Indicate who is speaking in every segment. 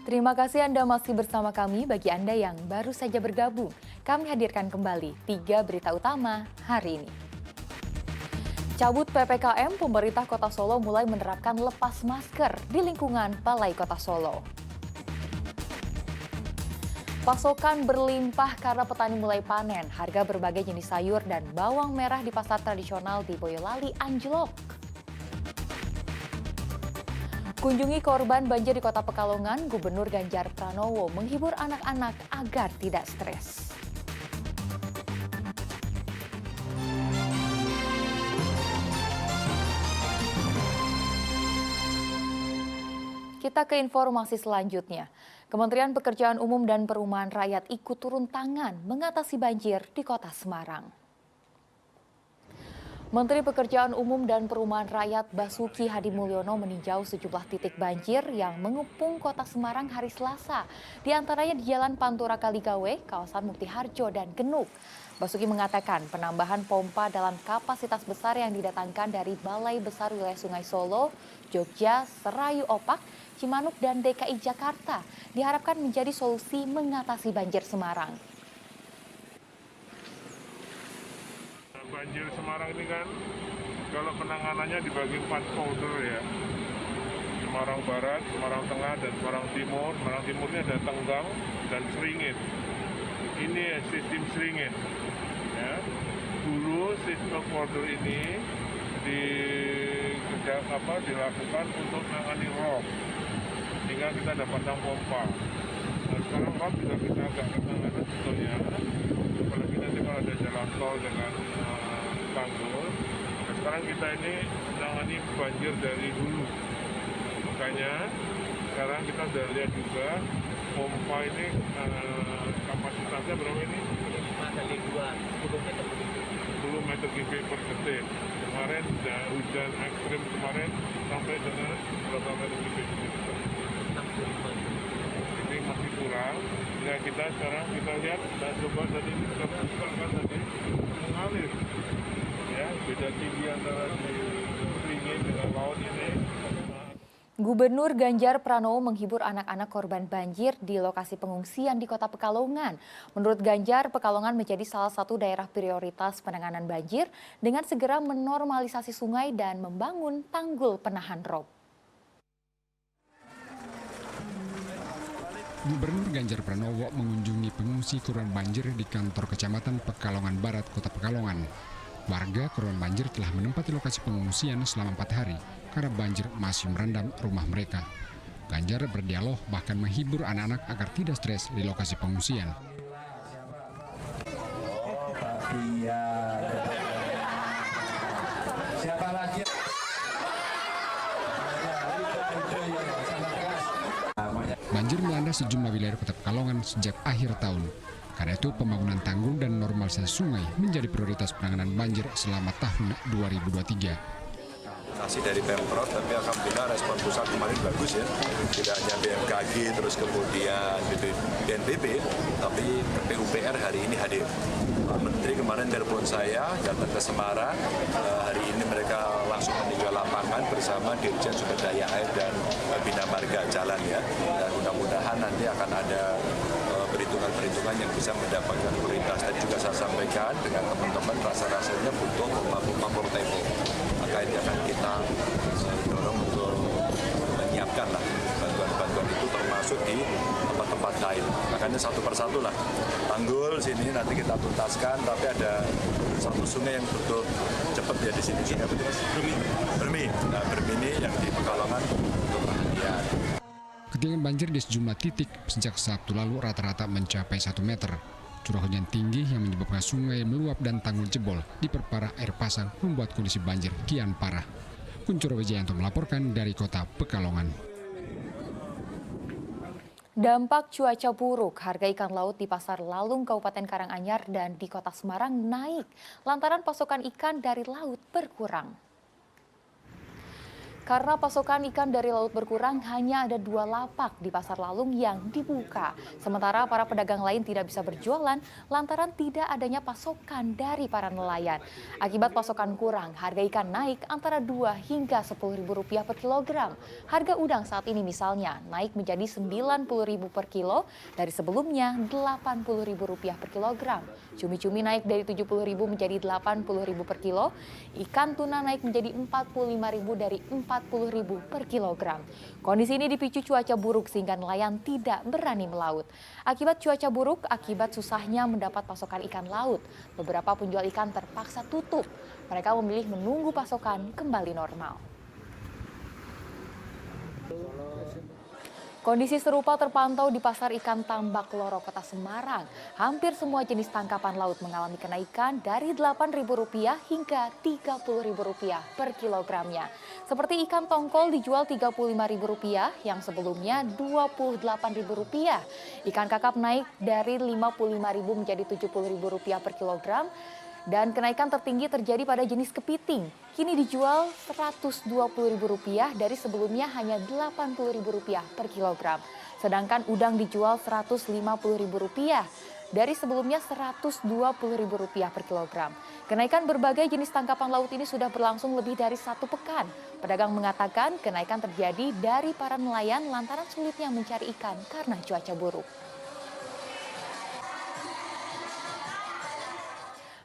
Speaker 1: Terima kasih Anda masih bersama kami. Bagi Anda yang baru saja bergabung, kami hadirkan kembali 3 berita utama hari ini. Cabut PPKM, pemerintah Kota Solo mulai menerapkan lepas masker di lingkungan Balai Kota Solo. Pasokan berlimpah karena petani mulai panen. Harga berbagai jenis sayur dan bawang merah di pasar tradisional di Boyolali anjlok. Kunjungi korban banjir di Kota Pekalongan, Gubernur Ganjar Pranowo menghibur anak-anak agar tidak stres. Kita ke informasi selanjutnya. Kementerian Pekerjaan Umum dan Perumahan Rakyat ikut turun tangan mengatasi banjir di Kota Semarang. Menteri Pekerjaan Umum dan Perumahan Rakyat Basuki Hadimulyono meninjau sejumlah titik banjir yang mengepung Kota Semarang hari Selasa, di antaranya di Jalan Pantura Kaligawe, kawasan Mukti Harjo, dan Genuk. Basuki mengatakan penambahan pompa dalam kapasitas besar yang didatangkan dari Balai Besar Wilayah Sungai Solo, Jogja, Serayu Opak, Cimanuk, dan DKI Jakarta diharapkan menjadi solusi mengatasi banjir Semarang.
Speaker 2: Banjir Semarang ini kan kalau penanganannya dibagi 4 folder ya. Semarang Barat, Semarang Tengah, dan Semarang Timur. Semarang Timur ini ada Tenggang dan Seringit. Ini sistem Seringit. Ya. Dulu sistem folder ini dilakukan untuk menangani rob, sehingga kita dapat pompa. Nah, sekarang rob juga kita agak menangani sebetulnya. Apalagi nanti kalau ada jalan tol dengan tanggul. Nah, sekarang kita ini menangani banjir dari hulu. Makanya sekarang kita sudah lihat juga pompa ini kapasitasnya berapa ini? 10 meter kubik per detik. Kemarin hujan ekstrim kemarin sampai dengan berapa meter kubik? 65. Ini masih kurang. Ya kita sekarang kita lihat, kita coba tadi kita buka kan tadi mengalir. Ya, beda tinggi antara di Seringit dengan laut ini.
Speaker 1: Gubernur Ganjar Pranowo menghibur anak-anak korban banjir di lokasi pengungsian di Kota Pekalongan. Menurut Ganjar, Pekalongan menjadi salah satu daerah prioritas penanganan banjir dengan segera menormalisasi sungai dan membangun tanggul penahan rob.
Speaker 3: Gubernur Ganjar Pranowo mengunjungi pengungsi korban banjir di kantor Kecamatan Pekalongan Barat, Kota Pekalongan. Warga korban banjir telah menempati lokasi pengungsian selama 4 hari karena banjir masih merendam rumah mereka. Ganjar berdialog bahkan menghibur anak-anak agar tidak stres di lokasi pengungsian.
Speaker 4: Siapa lagi?
Speaker 3: Banjir melanda sejumlah wilayah Kota Pekalongan sejak akhir tahun. Karena itu pembangunan tanggul dan normalisasi sungai menjadi prioritas penanganan banjir selama tahun 2023.
Speaker 5: Dari Pemprov, tapi alhamdulillah respon pusat kemarin bagus ya. Tidak hanya BMKG, terus kemudian BNPB, tapi PUPR hari ini hadir. Pak Menteri kemarin telepon saya, datang ke Semarang. Hari ini mereka langsung meninjau lapangan bersama Dirjen Sumber Daya Air dan Bina Marga Jalan ya. Dan mudah-mudahan nanti akan ada perhitungan-perhitungan yang bisa mendapatkan prioritas. Tadi juga saya sampaikan dengan teman-teman rasa-rasanya butuh pompa portable. Maka ini akan kita dorong untuk menyiapkan lah bantuan-bantuan itu termasuk di tempat-tempat lain. Makanya satu persatu lah. Tanggul sini nanti kita tuntaskan, tapi ada satu sungai yang betul cepat ya di sini. Sungai betul Mas? Bermi. Nah, Bermi ini yang di Pekalongan untuk perhatian.
Speaker 3: Ketinggian banjir di sejumlah titik sejak Sabtu lalu rata-rata mencapai 1 meter. Curah hujan tinggi yang menyebabkan sungai meluap dan tanggul jebol diperparah air pasang membuat kondisi banjir kian parah. Kuncoro Wijayanto melaporkan dari Kota Pekalongan.
Speaker 1: Dampak cuaca buruk, harga ikan laut di Pasar Lalung Kabupaten Karanganyar dan di Kota Semarang naik lantaran pasokan ikan dari laut berkurang. Karena pasokan ikan dari laut berkurang, hanya ada 2 lapak di Pasar Lalung yang dibuka. Sementara para pedagang lain tidak bisa berjualan lantaran tidak adanya pasokan dari para nelayan. Akibat pasokan kurang, harga ikan naik antara 2 hingga Rp10.000 per kilogram. Harga udang saat ini misalnya naik menjadi Rp90.000 per kilo dari sebelumnya Rp80.000 per kilogram. Cumi-cumi naik dari Rp70.000 menjadi Rp80.000 per kilo. Ikan tuna naik menjadi Rp45.000 dari Rp40.000 per kilogram. Kondisi ini dipicu cuaca buruk sehingga nelayan tidak berani melaut. Akibat cuaca buruk, akibat susahnya mendapat pasokan ikan laut, beberapa penjual ikan terpaksa tutup. Mereka memilih menunggu pasokan kembali normal. Kondisi serupa terpantau di Pasar Ikan Tambak Loro, Kota Semarang. Hampir semua jenis tangkapan laut mengalami kenaikan dari Rp8.000 hingga Rp30.000 per kilogramnya. Seperti ikan tongkol dijual Rp35.000 yang sebelumnya Rp28.000. Ikan kakap naik dari Rp55.000 menjadi Rp70.000 per kilogram. Dan kenaikan tertinggi terjadi pada jenis kepiting. Kini dijual Rp120.000 dari sebelumnya hanya Rp80.000 per kilogram. Sedangkan udang dijual Rp150.000 dari sebelumnya Rp120.000 per kilogram. Kenaikan berbagai jenis tangkapan laut ini sudah berlangsung lebih dari 1 pekan. Pedagang mengatakan kenaikan terjadi dari para nelayan lantaran sulitnya mencari ikan karena cuaca buruk.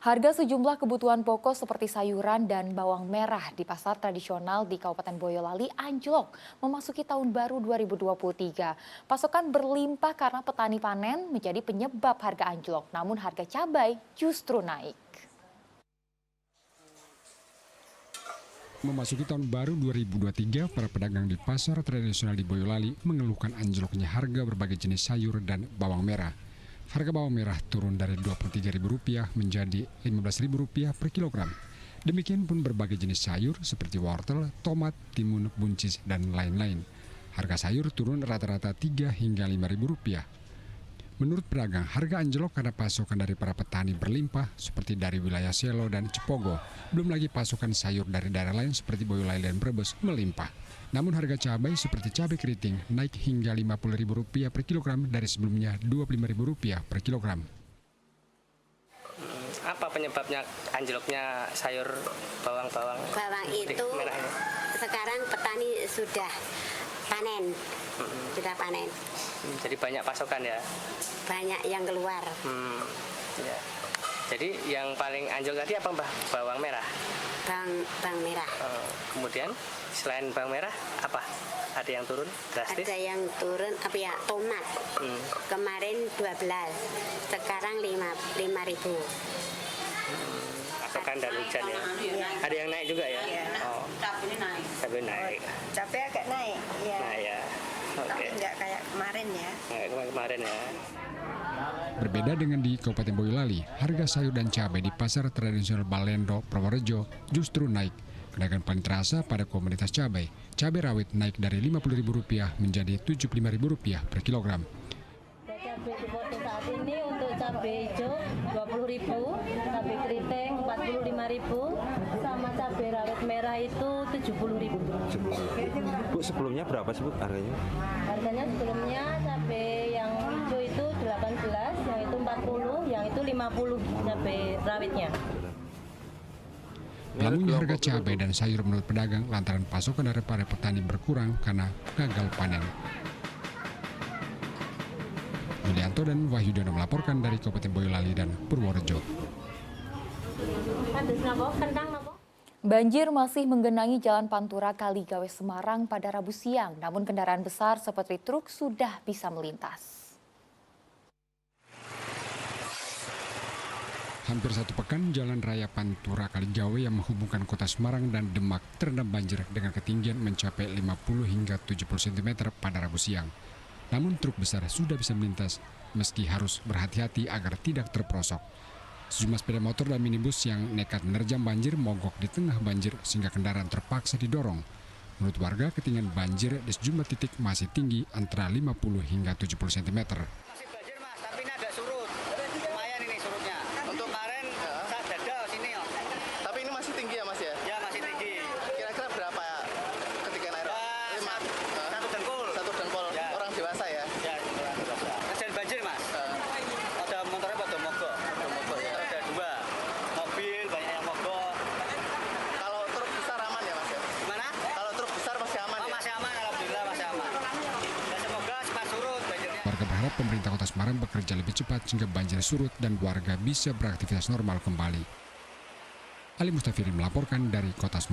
Speaker 1: Harga sejumlah kebutuhan pokok seperti sayuran dan bawang merah di pasar tradisional di Kabupaten Boyolali anjlok memasuki tahun baru 2023. Pasokan berlimpah karena petani panen menjadi penyebab harga anjlok, namun harga cabai justru naik.
Speaker 3: Memasuki tahun baru 2023, para pedagang di pasar tradisional di Boyolali mengeluhkan anjloknya harga berbagai jenis sayur dan bawang merah. Harga bawang merah turun dari Rp23.000 menjadi Rp15.000 per kilogram. Demikian pun berbagai jenis sayur seperti wortel, tomat, timun, buncis, dan lain-lain. Harga sayur turun rata-rata Rp3 hingga Rp5.000. Menurut pedagang, harga anjlok karena pasokan dari para petani berlimpah seperti dari wilayah Selo dan Cepogo. Belum lagi pasokan sayur dari daerah lain seperti Boyolali dan Brebes melimpah. Namun harga cabai seperti cabai keriting naik hingga Rp50.000 per kilogram dari sebelumnya Rp25.000 per kilogram.
Speaker 4: Apa penyebabnya anjloknya sayur bawang-bawang?
Speaker 6: Bawang itu sekarang petani sudah panen. Sudah panen.
Speaker 4: Jadi banyak pasokan ya?
Speaker 6: Banyak yang keluar.
Speaker 4: Ya. Jadi yang paling anjlok tadi apa Mbak? Bawang merah?
Speaker 6: Bawang merah.
Speaker 4: Kemudian selain bawang merah apa? Ada yang turun drastis? Ada
Speaker 6: yang turun apa ya? Tomat. Kemarin 12, sekarang 5.000.
Speaker 4: Pasokan dan hujan ya. Ada yang naik juga ya? Oh.
Speaker 6: Cabai naik.
Speaker 4: Cabai naik.
Speaker 6: Cabai agak naik. Ya.
Speaker 4: Nah ya.
Speaker 6: Tapi enggak kayak kemarin ya.
Speaker 4: Kayak kemarin ya.
Speaker 3: Berbeda dengan di Kabupaten Boyolali, harga sayur dan cabai di pasar tradisional Balendo, Purworejo justru naik. Kenaikan paling terasa pada komoditas cabai. Cabai rawit naik dari Rp50.000 menjadi Rp75.000 per kilogram.
Speaker 7: Cabai di Porto saat ini untuk cabai hijau Rp20.000, cabai keriting Rp45.000, sama cabai rawit merah itu Rp70.000.
Speaker 8: Bu, sebelumnya berapa sih Bu harganya?
Speaker 7: Harganya sebelumnya cabai yang hijau itu 18, yang itu 40, yang itu 50 cabai rawitnya.
Speaker 3: Namun harga cabai dan sayur menurut pedagang lantaran pasokan dari para petani berkurang karena gagal panen. Yulianto dan Wahyudana melaporkan dari Kabupaten Boyolali dan Purworejo.
Speaker 1: Banjir masih menggenangi Jalan Pantura Kaligawe Semarang pada Rabu siang, namun kendaraan besar seperti truk sudah bisa melintas.
Speaker 3: Hampir 1 pekan Jalan Raya Pantura Kaligawe yang menghubungkan kota Semarang dan Demak terendam banjir dengan ketinggian mencapai 50 hingga 70 cm pada Rabu siang. Namun truk besar sudah bisa melintas meski harus berhati-hati agar tidak terperosok. Sejumlah sepeda motor dan minibus yang nekat menerjang banjir mogok di tengah banjir sehingga kendaraan terpaksa didorong. Menurut warga, ketinggian banjir di sejumlah titik masih tinggi antara 50 hingga 70 cm.
Speaker 9: Masih banjir Mas, tapi ini ada surut. Lumayan ini surutnya. Untuk kemarin saat dada sini. Tapi ini masih tinggi ya Mas ya? Ya masih tinggi. Kira-kira berapa ya
Speaker 3: Warga berharap pemerintah Kota Semarang bekerja lebih cepat sehingga banjir surut dan warga bisa beraktivitas normal kembali. Ali Mustafiri melaporkan dari Kota Semarang.